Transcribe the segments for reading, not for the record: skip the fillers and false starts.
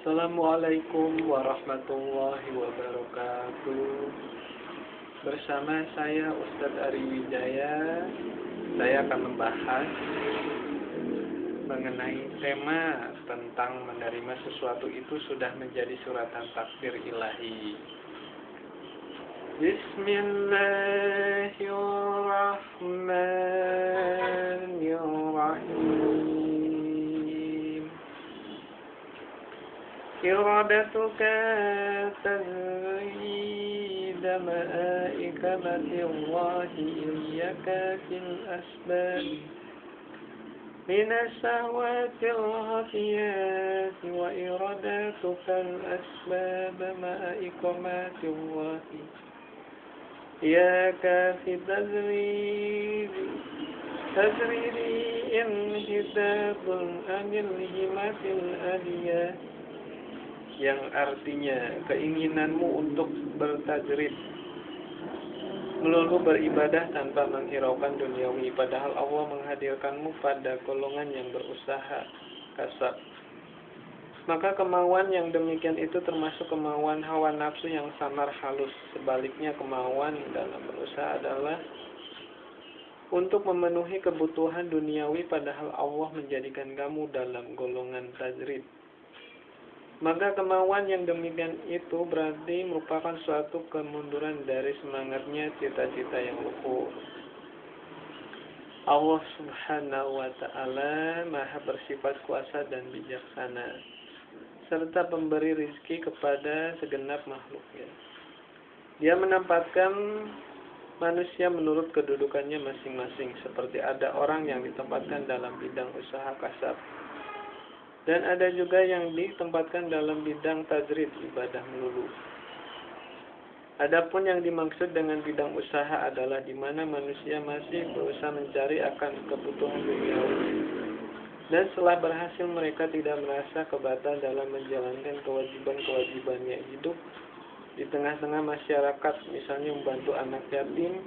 Assalamualaikum warahmatullahi wabarakatuh. Bersama saya Ustadz Ari Wijaya, saya akan membahas mengenai tema tentang menerima sesuatu itu sudah menjadi suratan takdir ilahi. Bismillahirrahmanirrahim. Iradatuka tazid ma'aikamati Allahi iyaka fil asbab minas sahwatil ghafiyat wa iradatuka al-asbab ma'aikamati Allahi iyaka fi tazriri inhidadun anil himatil aliyah, yang artinya keinginanmu untuk bertajrid, melulu beribadah tanpa menghiraukan duniawi, padahal Allah menghadirkanmu pada golongan yang berusaha kasab. Maka kemauan yang demikian itu termasuk kemauan hawa nafsu yang samar halus. Sebaliknya kemauan dalam berusaha adalah untuk memenuhi kebutuhan duniawi, padahal Allah menjadikan kamu dalam golongan tajrid. Maka kemauan yang demikian itu berarti merupakan suatu kemunduran dari semangatnya cita-cita yang luhur. Allah Subhanahu wa ta'ala Maha bersifat kuasa dan bijaksana, serta pemberi rizki kepada segenap makhluknya. Dia menempatkan manusia menurut kedudukannya masing-masing, seperti ada orang yang ditempatkan dalam bidang usaha kasab, dan ada juga yang ditempatkan dalam bidang tajrid, ibadah melulu. Adapun yang dimaksud dengan bidang usaha adalah di mana manusia masih berusaha mencari akan kebutuhan duniawi, dan setelah berhasil mereka tidak merasa keberatan dalam menjalankan kewajiban-kewajibannya hidup di tengah-tengah masyarakat, misalnya membantu anak yatim,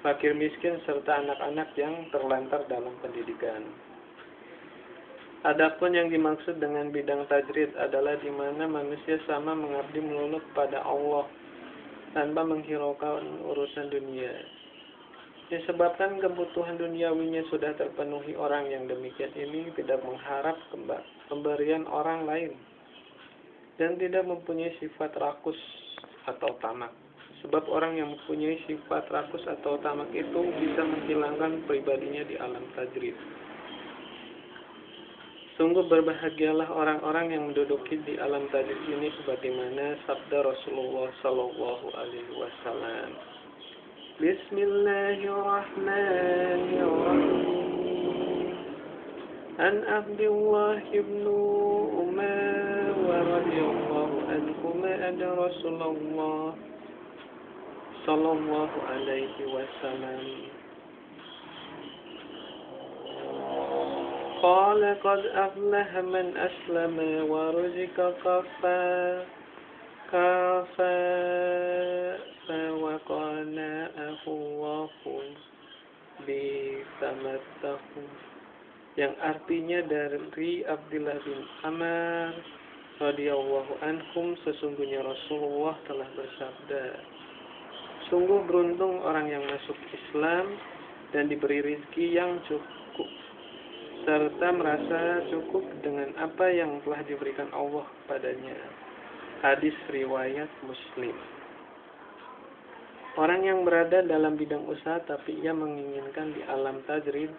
fakir miskin, serta anak-anak yang terlantar dalam pendidikan. Adapun yang dimaksud dengan bidang tajrid adalah di mana manusia sama mengabdi melulu kepada Allah tanpa menghiraukan urusan dunia. Disebabkan kebutuhan duniawinya sudah terpenuhi, orang yang demikian ini tidak mengharap pemberian orang lain dan tidak mempunyai sifat rakus atau tamak. Sebab orang yang mempunyai sifat rakus atau tamak itu bisa menghilangkan pribadinya di alam tajrid. Sungguh berbahagialah orang-orang yang menduduki di alam tajrid ini, sebagaimana sabda Rasulullah sallallahu alaihi wasallam. Bismillahirrahmanirrahim. An Abdullah ibn Umar wa radhiyallahu anhuma anna Rasulullah sallallahu alaihi wasallam qala qad aflaha man aslama wa ruzika kafa wa qala Allahu bi tamattahu, yang artinya dari Abdullah bin Amr radhiyallahu anhum, sesungguhnya Rasulullah telah bersabda, sungguh beruntung orang yang masuk Islam dan diberi rizki yang cukup, serta merasa cukup dengan apa yang telah diberikan Allah padanya. Hadis riwayat Muslim. Orang yang berada dalam bidang usaha tapi ia menginginkan di alam tajrid,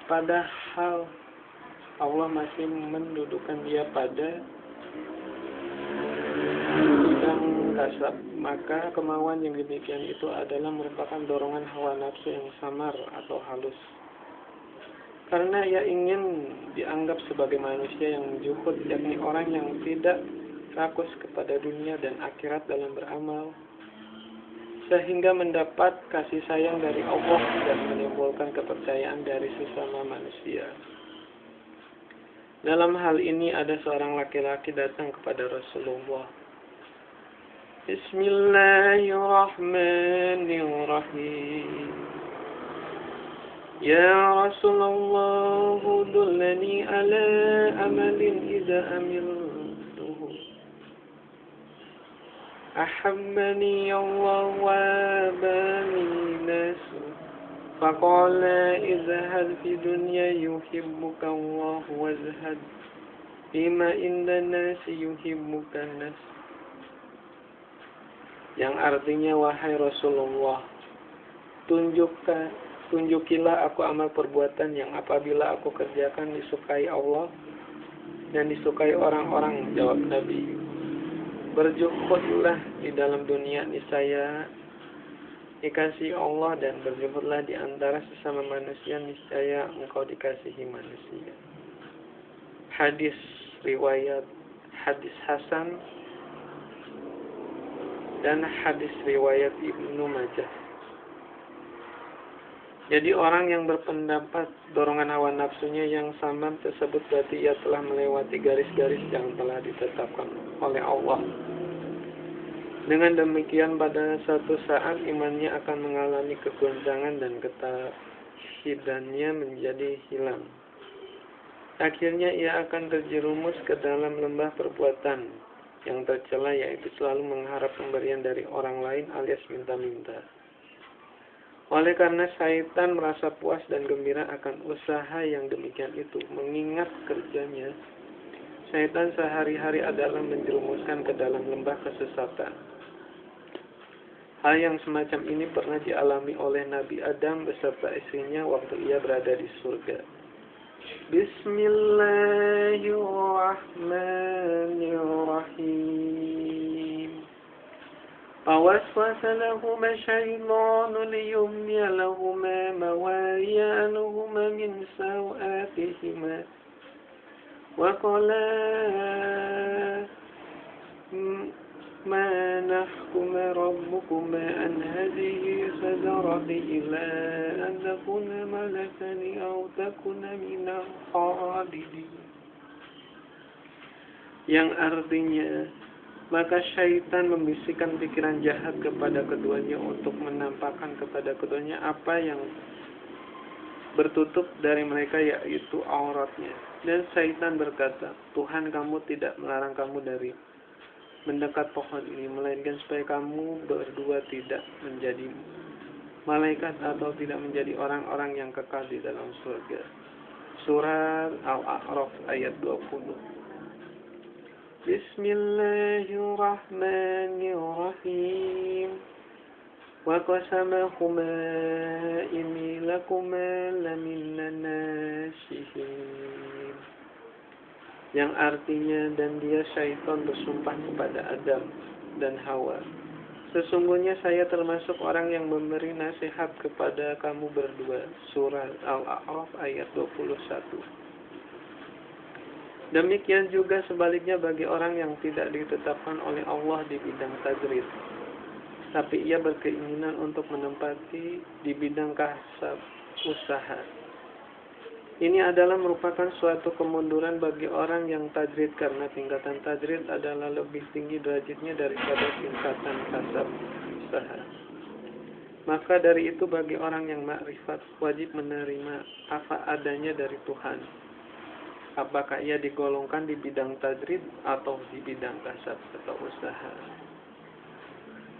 padahal Allah masih mendudukkan dia pada bidang kasab, maka kemauan yang demikian itu adalah merupakan dorongan hawa nafsu yang samar atau halus. Karena ia ingin dianggap sebagai manusia yang zuhud, yakni orang yang tidak rakus kepada dunia dan akhirat dalam beramal, sehingga mendapat kasih sayang dari Allah dan menimbulkan kepercayaan dari sesama manusia. Dalam hal ini ada seorang laki-laki datang kepada Rasulullah. Bismillahirrahmanirrahim. Ya Rasulullah, dullani ala amalin idza أحبني الله واباني ناس فقال اذهب في دنيا يحبك الله واذهب فيما عند الناس يحبك الناس. Yang artinya, wahai Rasulullah, tunjukilah aku amal perbuatan yang apabila aku kerjakan disukai Allah dan disukai orang-orang. Jawab Nabi, berjuhudlah di dalam dunia niscaya dikasihi Allah, dan berjuhudlah di antara sesama manusia niscaya engkau dikasihi manusia. Hadis Hasan dan hadis riwayat Ibnu Majah. Jadi orang yang berpendapat dorongan hawa nafsunya yang sama tersebut berarti ia telah melewati garis-garis yang telah ditetapkan oleh Allah. Dengan demikian pada suatu saat imannya akan mengalami kegoncangan dan ketauhidannya menjadi hilang. Akhirnya ia akan terjerumus ke dalam lembah perbuatan yang tercela, yaitu selalu mengharap pemberian dari orang lain alias minta-minta. Oleh karena syaitan merasa puas dan gembira akan usaha yang demikian itu, mengingat kerjanya, syaitan sehari-hari adalah menjerumuskan ke dalam lembah kesesatan. Hal yang semacam ini pernah dialami oleh Nabi Adam beserta istrinya waktu ia berada di surga. Bismillahirrahmanirrahim. فوسوس لهما الشيطان ليبدي لهما مواقع عنهما من سوآتهما وقال ما نحكم ربكما عن هذه الشجرة إلا أن تكون ملكين أو تكون من الخالدين. Yang artinya, maka syaitan membisikkan pikiran jahat kepada keduanya untuk menampakkan kepada keduanya apa yang bertutup dari mereka, yaitu auratnya. Dan syaitan berkata, Tuhan kamu tidak melarang kamu dari mendekat pohon ini, melainkan supaya kamu berdua tidak menjadi malaikat atau tidak menjadi orang-orang yang kekal di dalam surga. Surat Al-A'raf ayat 20. Bismillahirrahmanirrahim. Wa qasamahuma inni lakuma laminan nasihin. Yang artinya, dan dia syaitan bersumpah kepada Adam dan Hawa, sesungguhnya saya termasuk orang yang memberi nasihat kepada kamu berdua. Surat Al-A'raf ayat 21. Demikian juga sebaliknya bagi orang yang tidak ditetapkan oleh Allah di bidang tajrid, tapi ia berkeinginan untuk menempati di bidang kasab usaha. Ini adalah merupakan suatu kemunduran bagi orang yang tajrid, karena tingkatan tajrid adalah lebih tinggi derajatnya daripada tingkatan kasab usaha. Maka dari itu bagi orang yang makrifat wajib menerima apa adanya dari Tuhan, apakah ia digolongkan di bidang tajrid atau di bidang kasab atau usaha.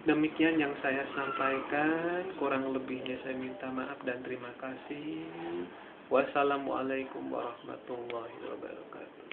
Demikian yang saya sampaikan, kurang lebihnya saya minta maaf dan terima kasih. Wassalamualaikum warahmatullahi wabarakatuh.